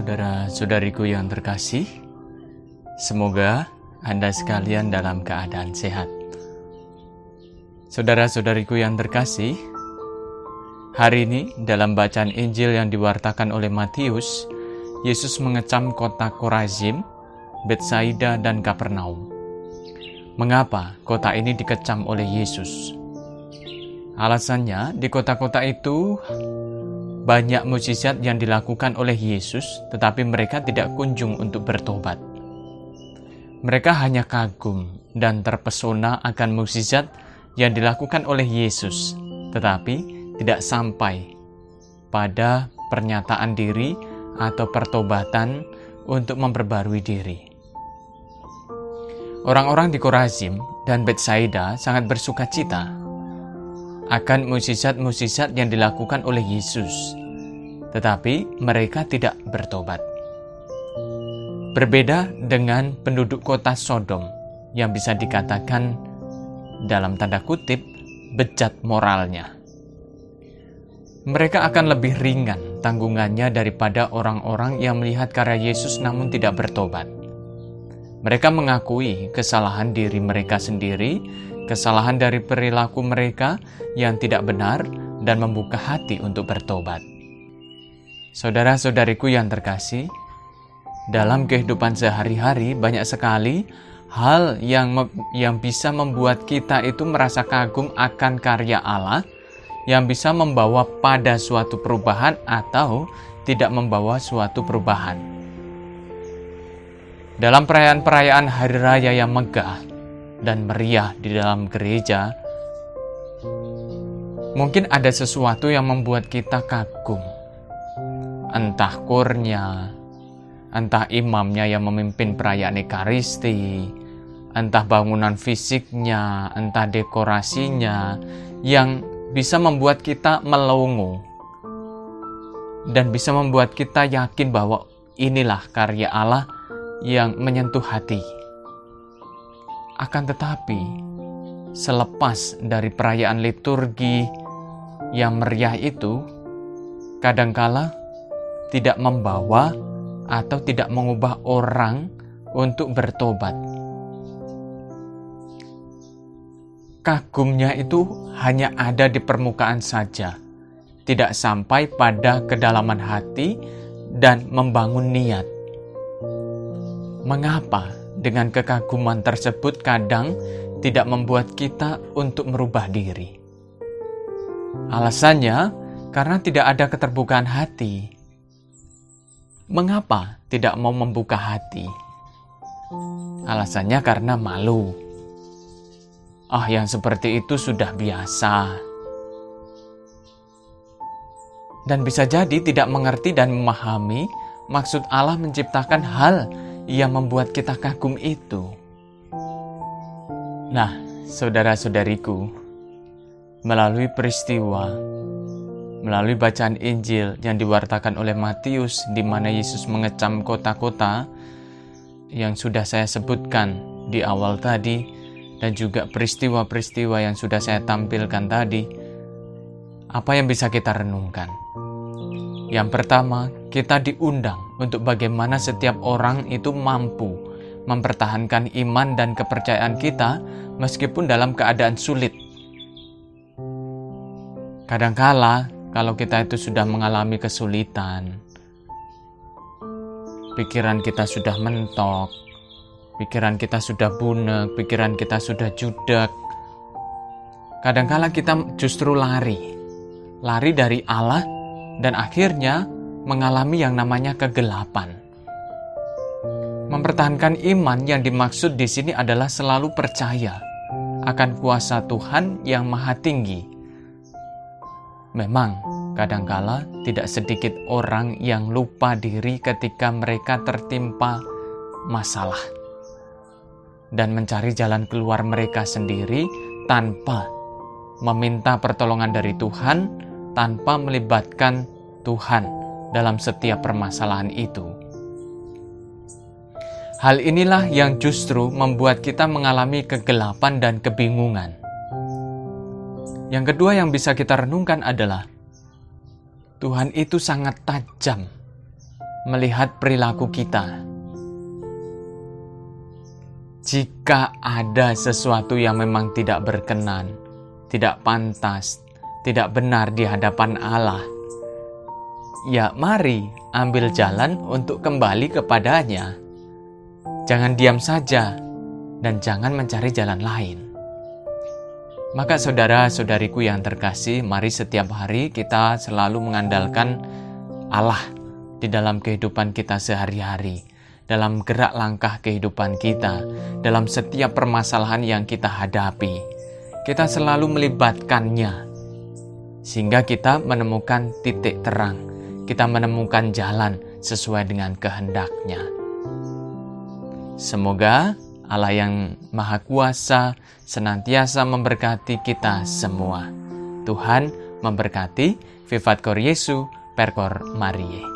Saudara-saudariku yang terkasih, semoga Anda sekalian dalam keadaan sehat. Saudara-saudariku yang terkasih, hari ini dalam bacaan Injil yang diwartakan oleh Matius, Yesus mengecam kota Korazim, Betsaida, dan Kapernaum. Mengapa kota ini dikecam oleh Yesus? Alasannya, di kota-kota itu banyak mukjizat yang dilakukan oleh Yesus, tetapi mereka tidak kunjung untuk bertobat. Mereka hanya kagum dan terpesona akan mukjizat yang dilakukan oleh Yesus, tetapi tidak sampai pada pernyataan diri atau pertobatan untuk memperbarui diri. Orang-orang di Korazim dan Betsaida sangat bersukacita akan mukjizat-mukjizat yang dilakukan oleh Yesus, tetapi mereka tidak bertobat. Berbeda dengan penduduk kota Sodom yang bisa dikatakan dalam tanda kutip bejat moralnya. Mereka akan lebih ringan tanggungannya daripada orang-orang yang melihat karya Yesus namun tidak bertobat. Mereka mengakui kesalahan diri mereka sendiri, kesalahan dari perilaku mereka yang tidak benar, dan membuka hati untuk bertobat. Saudara-saudariku yang terkasih, dalam kehidupan sehari-hari banyak sekali hal yang bisa membuat kita itu merasa kagum akan karya Allah, yang bisa membawa pada suatu perubahan atau tidak membawa suatu perubahan. Dalam perayaan-perayaan hari raya yang megah dan meriah di dalam gereja, mungkin ada sesuatu yang membuat kita kagum. Entah kurnya, entah imamnya yang memimpin perayaan Ekaristi, entah bangunan fisiknya, entah dekorasinya, yang bisa membuat kita melongo dan bisa membuat kita yakin bahwa inilah karya Allah yang menyentuh hati. Akan tetapi, selepas dari perayaan liturgi yang meriah itu, kadangkala tidak membawa atau tidak mengubah orang untuk bertobat. Kagumnya itu hanya ada di permukaan saja, tidak sampai pada kedalaman hati dan membangun niat. Mengapa dengan kekaguman tersebut kadang tidak membuat kita untuk merubah diri? Alasannya, karena tidak ada keterbukaan hati. Mengapa tidak mau membuka hati? Alasannya karena malu. Yang seperti itu sudah biasa. Dan bisa jadi tidak mengerti dan memahami maksud Allah menciptakan hal yang membuat kita kagum itu. Nah, saudara-saudariku, melalui peristiwa, melalui bacaan Injil yang diwartakan oleh Matius, di mana Yesus mengecam kota-kota yang sudah saya sebutkan di awal tadi, dan juga peristiwa-peristiwa yang sudah saya tampilkan tadi, apa yang bisa kita renungkan? Yang pertama, kita diundang untuk bagaimana setiap orang itu mampu mempertahankan iman dan kepercayaan kita meskipun dalam keadaan sulit. Kadangkala, kalau kita itu sudah mengalami kesulitan, pikiran kita sudah mentok, pikiran kita sudah bunek, pikiran kita sudah judak. Kadangkala kita justru lari dari Allah, dan akhirnya mengalami yang namanya kegelapan. Mempertahankan iman yang dimaksud di sini adalah selalu percaya akan kuasa Tuhan yang Maha Tinggi. Memang kadangkala tidak sedikit orang yang lupa diri ketika mereka tertimpa masalah dan mencari jalan keluar mereka sendiri tanpa meminta pertolongan dari Tuhan, tanpa melibatkan Tuhan dalam setiap permasalahan itu. Hal inilah yang justru membuat kita mengalami kegelapan dan kebingungan. Yang kedua yang bisa kita renungkan adalah Tuhan itu sangat tajam melihat perilaku kita. Jika ada sesuatu yang memang tidak berkenan, tidak pantas, tidak benar di hadapan Allah, ya mari ambil jalan untuk kembali kepadanya. Jangan diam saja dan jangan mencari jalan lain. Maka saudara-saudariku yang terkasih, mari setiap hari kita selalu mengandalkan Allah di dalam kehidupan kita sehari-hari, dalam gerak langkah kehidupan kita, dalam setiap permasalahan yang kita hadapi. Kita selalu melibatkannya, sehingga kita menemukan titik terang, kita menemukan jalan sesuai dengan kehendak-Nya. Semoga Allah yang Maha Kuasa senantiasa memberkati kita semua. Tuhan memberkati. Vivat Cor Jesu, Per Cor Mariae.